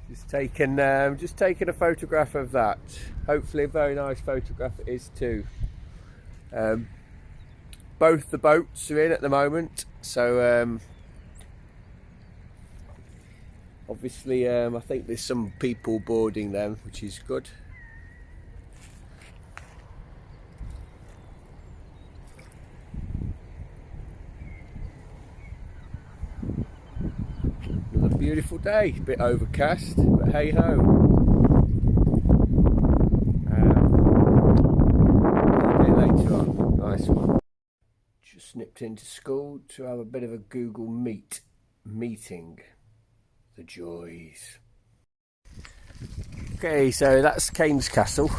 Just taking a photograph of that. Hopefully a very nice photograph it is too. Both the boats are in at the moment, so obviously I think there's some people boarding them, which is good. Another beautiful day, a bit overcast, but hey ho. A bit later on, nice one. Just nipped into school to have a bit of a Google meeting. The joys. Okay, so that's Kane's Castle,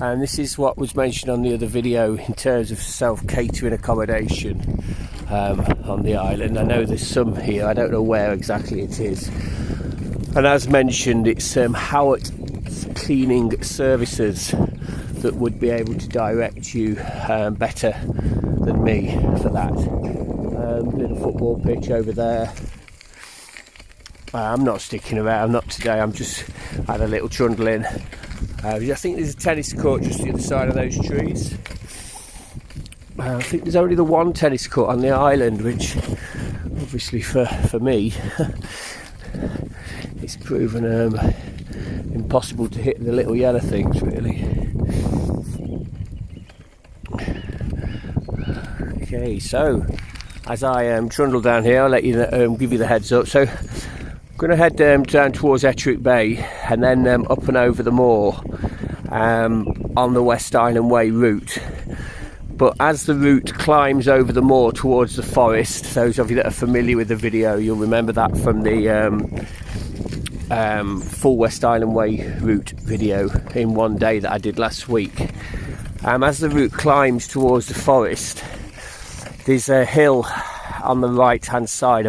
and this is what was mentioned on the other video in terms of self-catering accommodation on the island. I know there's some here, I don't know where exactly it is, and as mentioned it's Howard Cleaning Services that would be able to direct you better than me for that. Little football pitch over there. I'm not sticking around, not today. I'm just had a little trundle in. I think there's a tennis court just the other side of those trees. I think there's only the one tennis court on the island, which obviously for me it's proven impossible to hit the little yellow things really. Okay, so as I trundle down here, I'll let you give you the heads up. So I'm going to head down towards Ettrick Bay and then up and over the moor on the West Island Way route. But as the route climbs over the moor towards the forest, those of you that are familiar with the video, you'll remember that from the full West Island Way route video in one day that I did last week. As the route climbs towards the forest, there's a hill on the right hand side,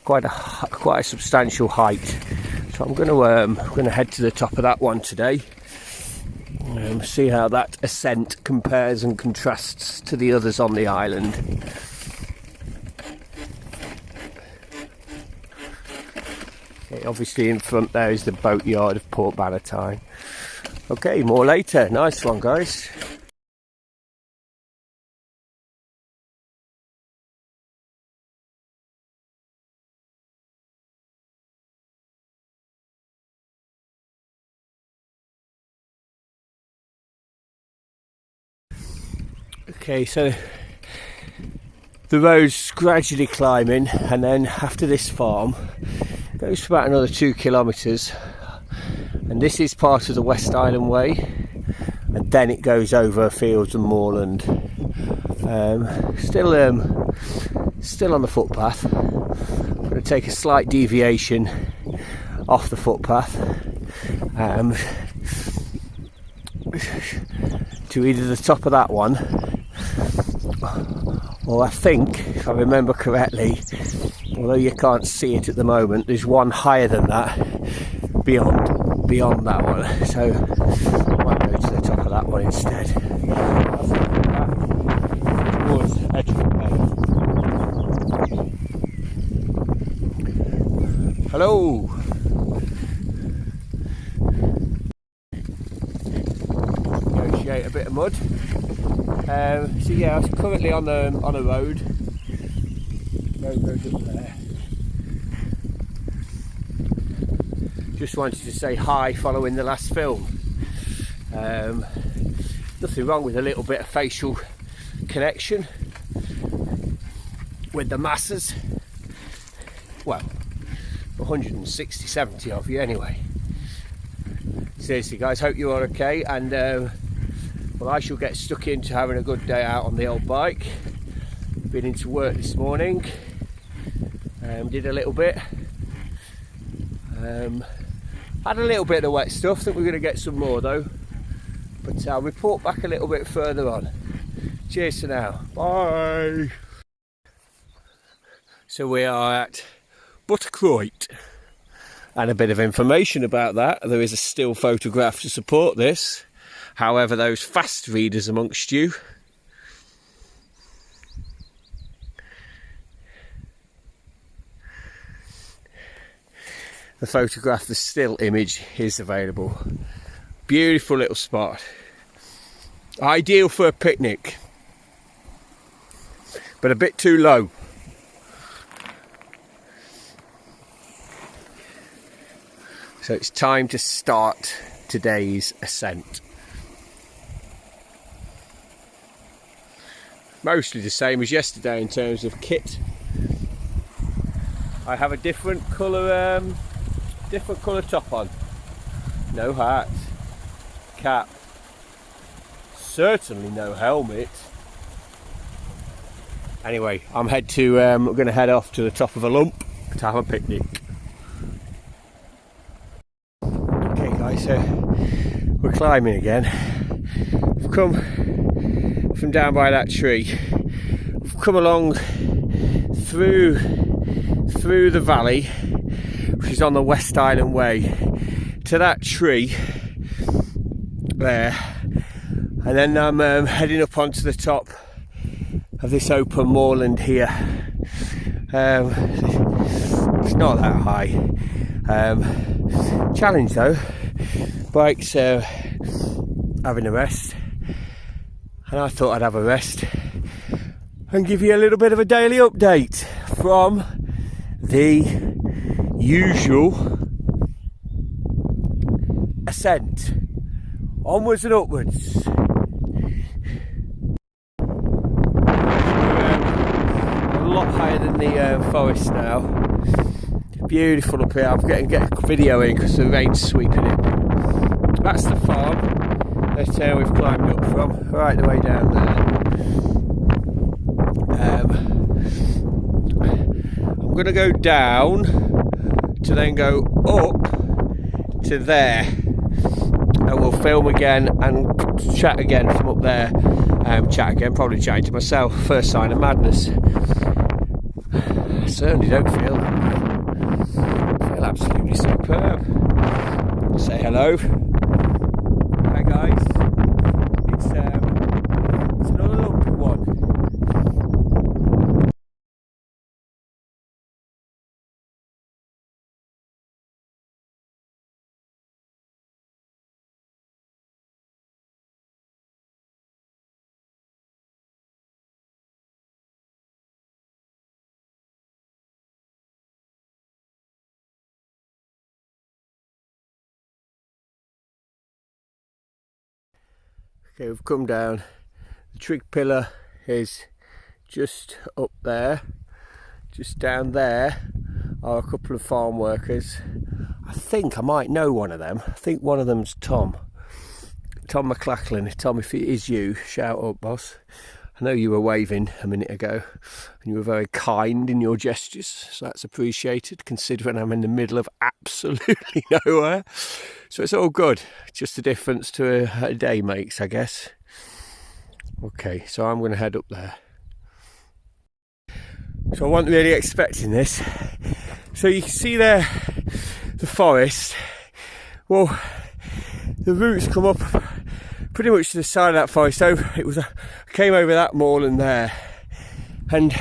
quite a substantial height. So I'm going to head to the top of that one today. See how that ascent compares and contrasts to the others on the island. Okay, obviously in front there is the boatyard of Port Bannatyne. Okay, more later. Nice one, guys. Okay, so the road's gradually climbing, and then after this farm it goes for about another 2 kilometres, and this is part of the West Island Way, and then it goes over fields and moorland. Still on the footpath. I'm going to take a slight deviation off the footpath to either the top of that one, or I think, if I remember correctly, although you can't see it at the moment, there's one higher than that beyond that one, so I might go to the top of that one instead. Towards Ettrick Bay. Hello. Negotiate a bit of mud. So yeah, I'm currently on a road. Road goes up there. Just wanted to say hi following the last film. Nothing wrong with a little bit of facial connection with the masses. Well, 160, 70 of you anyway. Seriously guys, hope you're all okay, and well, I shall get stuck into having a good day out on the old bike. Been into work this morning, did a little bit, had a little bit of wet stuff. Think we're going to get some more though, but I'll report back a little bit further on. Cheers for now, bye. So we are at Buttercroit, and a bit of information about that. There is a still photograph to support this. However, those fast readers amongst you the photograph, the still image is available. Beautiful little spot. Ideal for a picnic, but a bit too low. So it's time to start today's ascent. Mostly the same as yesterday in terms of kit. I have a different colour top on. No hat, cap, certainly no helmet. Anyway, I'm going to head off to the top of a lump to have a picnic. Okay guys, so we're climbing again. We've come from down by that tree. We've come along through the valley, which is on the West Island Way, to that tree there, and then I'm heading up onto the top of this open moorland here. It's not that high. Challenge though, bike's having a rest, and I thought I'd have a rest and give you a little bit of a daily update from the usual ascent, onwards and upwards. A lot higher than the forest now. Beautiful up here. I'm getting a video in because the rain's sweeping in. That's the farm that we've climbed up from, right the way down there. I'm going to go down to then go up to there, and we'll film again and chat again from up there. Probably chatting to myself. First sign of madness. I certainly don't feel absolutely superb. Say hello. Hi guys. It's another lumpy one. Okay, we've come down. The trig pillar is just up there. Just down there are a couple of farm workers. I think I might know one of them. I think one of them's Tom McLachlan. Tom, if it is you, shout up, boss. I know you were waving a minute ago and you were very kind in your gestures, so that's appreciated considering I'm in the middle of absolutely nowhere. So it's all good, just the difference to a day makes, I guess. Okay, so I'm going to head up there. So I wasn't really expecting this. So you can see there the forest. Well, the roots come up pretty much to the side of that forest. So I came over that moorland there, and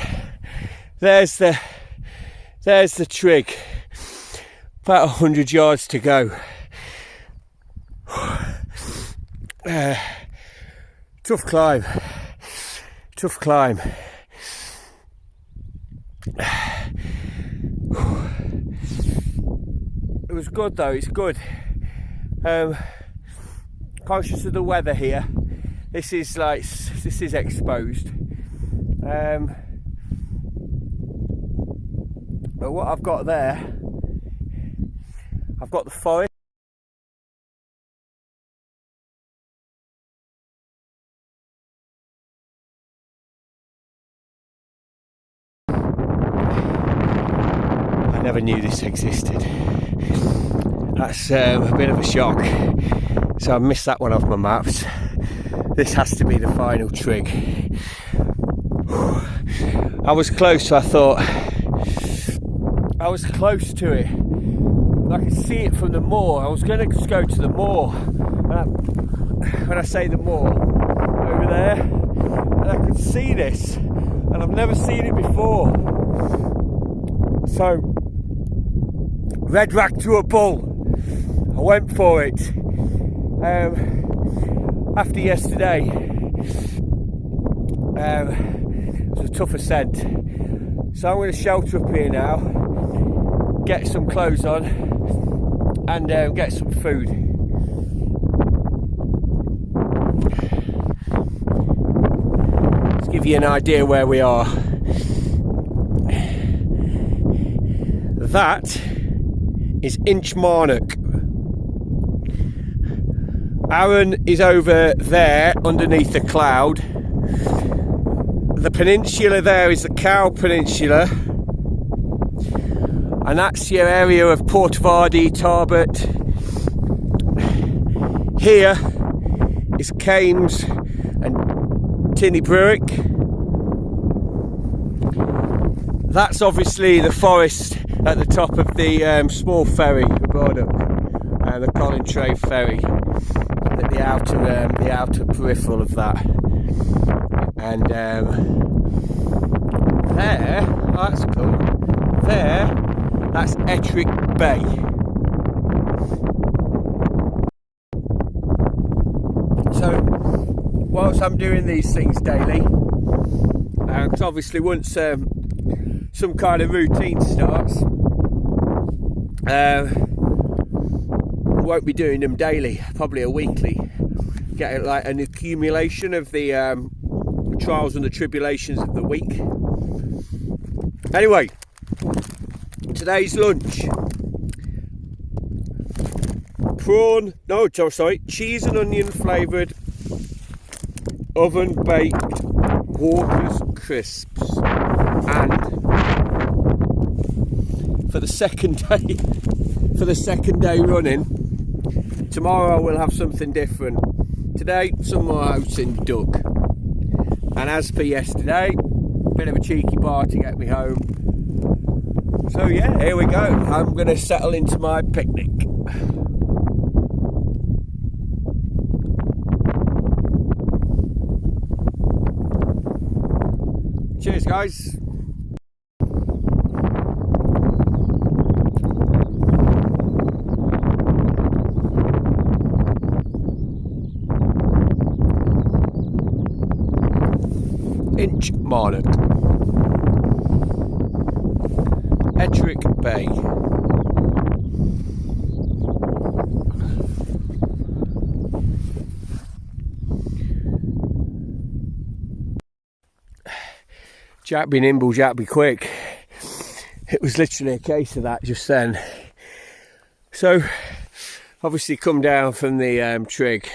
there's the trig. About 100 yards to go. Tough climb. It was good though. It's good. Conscious of the weather here. This is exposed. But what I've got there, I've got the forest. I never knew this existed. That's a bit of a shock. So I missed that one off my maps. This has to be the final trig. I was close, so I thought I was close to it. I could see it from the moor. I was going to go to the moor. When I say the moor, over there, and I could see this, and I've never seen it before. So red rag to a bull. I went for it. After yesterday, it was a tough ascent. So I'm going to shelter up here now, get some clothes on, and get some food. Let's give you an idea where we are. That is Inchmarnock. Arran is over there underneath the cloud. The peninsula there is the Cow Peninsula, and that's your area of Portvardy, Tarbert. Here is Kames and Tinniebrewick. That's obviously the forest at the top of the small ferry we brought up, and the Colintray ferry, at the outer peripheral of that. And there, oh, that's cool. There, that's Ettrick Bay. So, whilst I'm doing these things daily, because obviously once some kind of routine starts, won't be doing them daily, probably a weekly. Get like an accumulation of the trials and the tribulations of the week. Anyway, today's lunch: cheese and onion flavoured oven baked Walker's crisps, and for the second day running, tomorrow we'll have something different. Today, some more oats and duck. And as per yesterday, a bit of a cheeky bar to get me home. So yeah, here we go. I'm going to settle into my picnic. Cheers, guys. Inchmarnock, Ettrick Bay. Jack be nimble, Jack be quick. It was literally a case of that just then. So, obviously come down from the trig,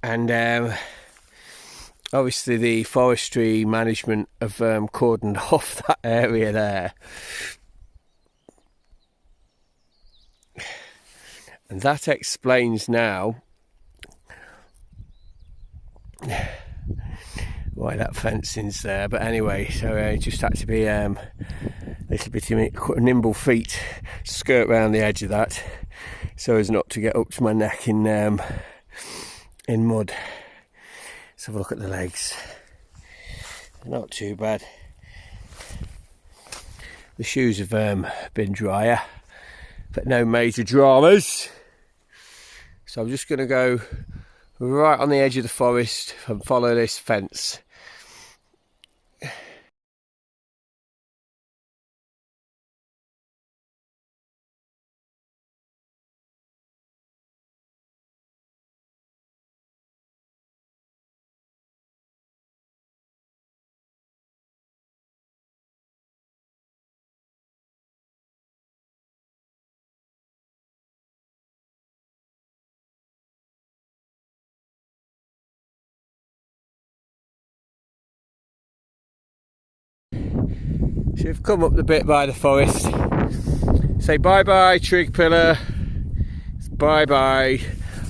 and obviously the forestry management have cordoned off that area there. And that explains now why that fencing's there. But anyway, so it just had to be a little bit of nimble feet, skirt round the edge of that, so as not to get up to my neck in mud. Let's have a look at the legs. Not too bad. The shoes have been drier, but no major dramas. So I'm just going to go right on the edge of the forest and follow this fence. So we've come up the bit by the forest. Say bye bye, trig pillar. Bye bye.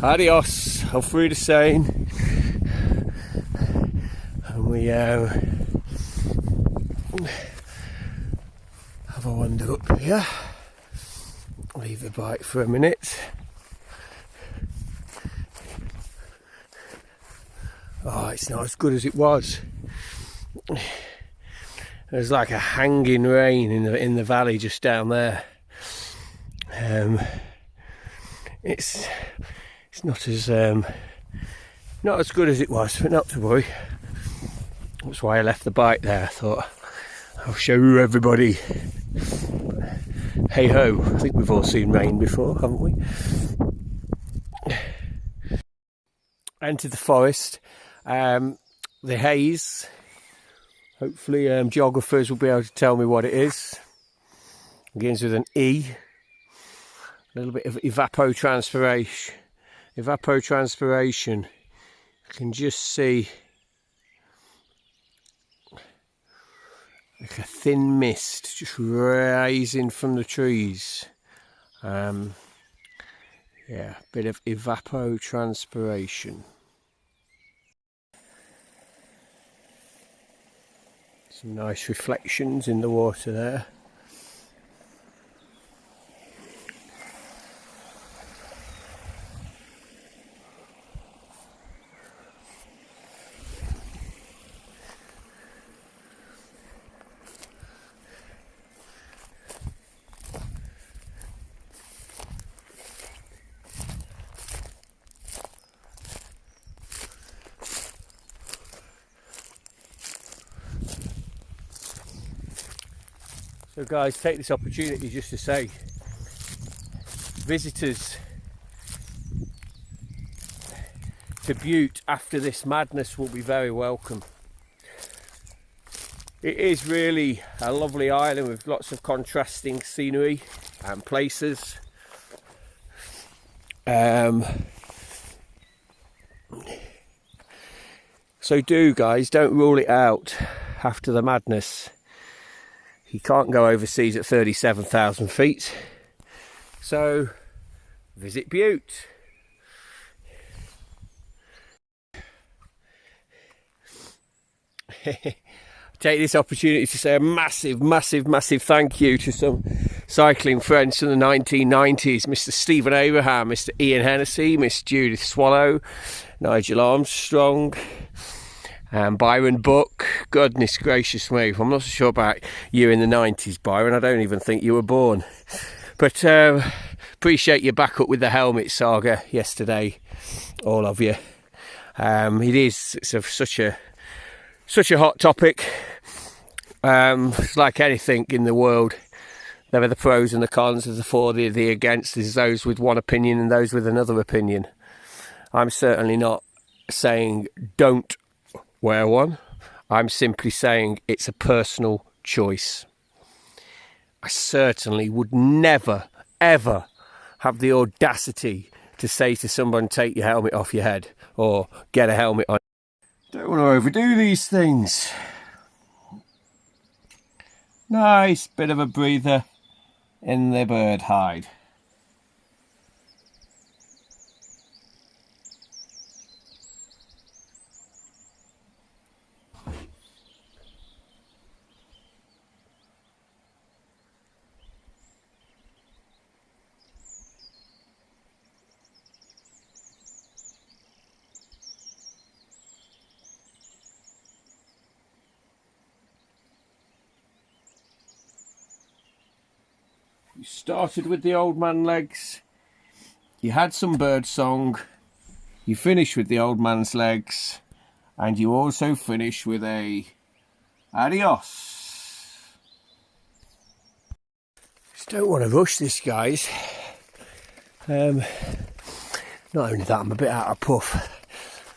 Adios. Auf through the Seine. And we have a wander up here. Leave the bike for a minute. Oh, it's not as good as it was. There's like a hanging rain in the valley just down there. It's not as good as it was, but not to worry. That's why I left the bike there. I thought I'll show you everybody. Hey ho, I think we've all seen rain before, haven't we? Entered the forest. The haze. Hopefully geographers will be able to tell me what it is. It begins with an E. A little bit of evapotranspiration. Evapotranspiration. You can just see like a thin mist just rising from the trees. Yeah, a bit of evapotranspiration. Some nice reflections in the water there. So guys, take this opportunity just to say, visitors to Bute after this madness will be very welcome. It is really a lovely island with lots of contrasting scenery and places. So guys, don't rule it out after the madness. You can't go overseas at 37,000 feet. So visit Bute. Take this opportunity to say a massive thank you to some cycling friends from the 1990s. Mr. Stephen Abraham, Mr. Ian Hennessy, Miss Judith Swallow, Nigel Armstrong, and Byron Buck. Goodness gracious me, I'm not so sure about you in the 90s, Byron. I don't even think you were born. But appreciate your backup with the helmet saga yesterday, all of you. It's such a hot topic. It's like anything in the world. There are the pros and the cons, there's the for, the against, there's those with one opinion and those with another opinion. I'm certainly not saying don't wear one. I'm simply saying it's a personal choice. I certainly would never, ever have the audacity to say to someone, take your helmet off your head or get a helmet on. Don't want to overdo these things. Nice bit of a breather in the bird hide. You started with the old man legs, you had some bird song, you finished with the old man's legs, and you also finish with a adios. Just don't want to rush this, guys. Not only that, I'm a bit out of puff,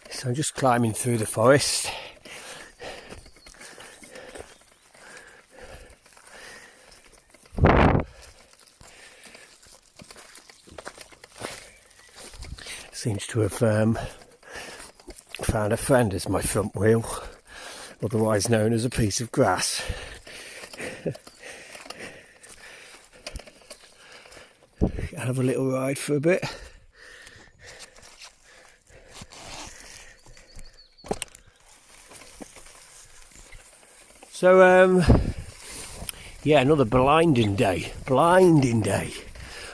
so I'm just climbing through the forest. Seems to have found a friend as my front wheel, otherwise known as a piece of grass. Have a little ride for a bit. So yeah, another blinding day,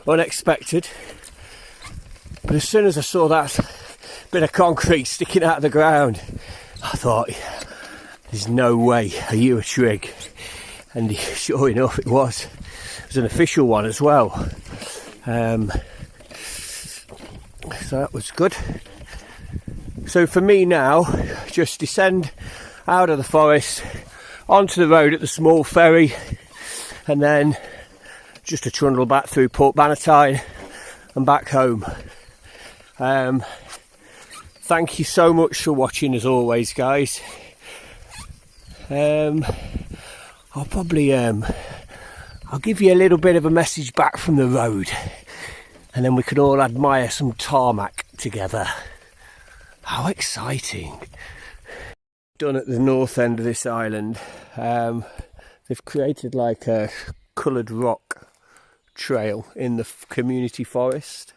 unexpected. But as soon as I saw that bit of concrete sticking out of the ground, I thought, there's no way, are you a trig? And sure enough it was. It was an official one as well. So that was good. So for me now, just descend out of the forest onto the road at the small ferry, and then just a trundle back through Port Bannatyne and back home. Thank you so much for watching, as always, guys. I'll probably I'll give you a little bit of a message back from the road, and then we can all admire some tarmac together. How exciting. Done at the north end of this island. They've created like a coloured rock trail in the community forest.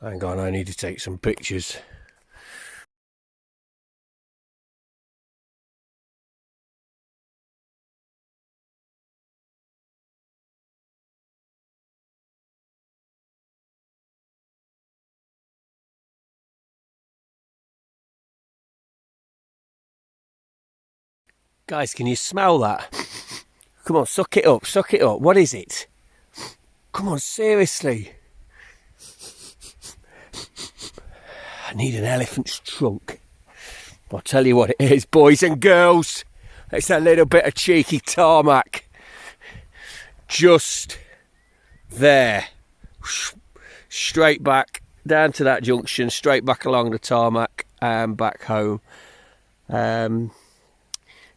Hang on, I need to take some pictures. Guys, can you smell that? Come on, suck it up, suck it up. What is it? Come on, seriously. I need an elephant's trunk. I'll tell you what it is, boys and girls. It's a little bit of cheeky tarmac. Just there. Straight back, down to that junction, straight back along the tarmac and back home.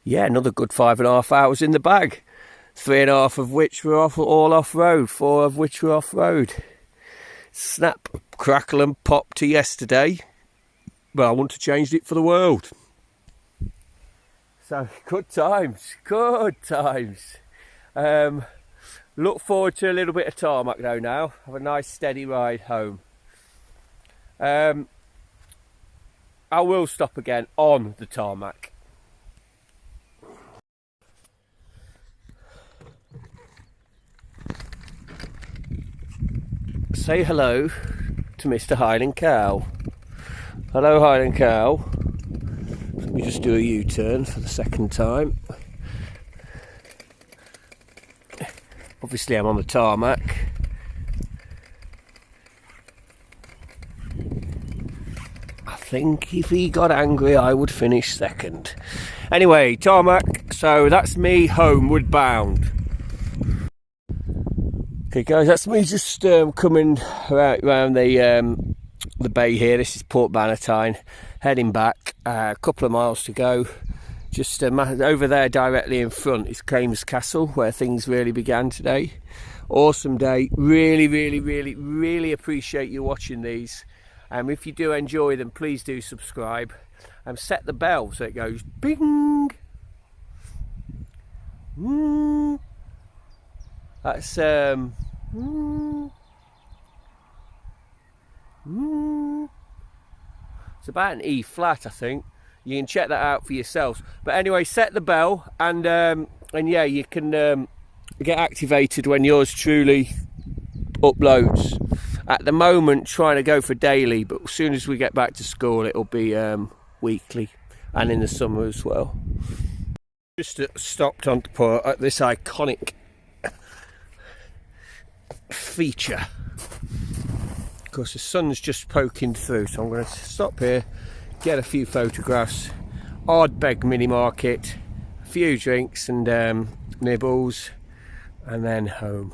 Yeah, another good 5.5 hours in the bag. 3.5 of which were all off-road, 4 of which were off-road. Snap, crackle and pop to yesterday, but I wouldn't have changed it for the world. So, good times, good times. Look forward to a little bit of tarmac though now. Have a nice steady ride home. I will stop again on the tarmac. Say hello to Mr. Highland Cow. Hello, Highland Cow. Let me just do a U-turn for the second time. Obviously I'm on the tarmac. I think if he got angry I would finish second. Anyway, tarmac, so that's me homeward bound. Okay guys, that's me just coming around the bay here. This is Port Bannatyne, heading back, a couple of miles to go. Just over there directly in front is Kames Castle, where things really began today. Awesome day, really appreciate you watching these. If you do enjoy them, please do subscribe and set the bell so it goes bing. That's it's about an E flat, I think. You can check that out for yourselves. But anyway, set the bell and yeah, you can get activated when yours truly uploads. At the moment, trying to go for daily, but as soon as we get back to school, it'll be weekly, and in the summer as well. Just stopped on this iconic feature. Of course, the sun's just poking through, so I'm going to stop here, get a few photographs, Ardbeg mini market, a few drinks and nibbles, and then home.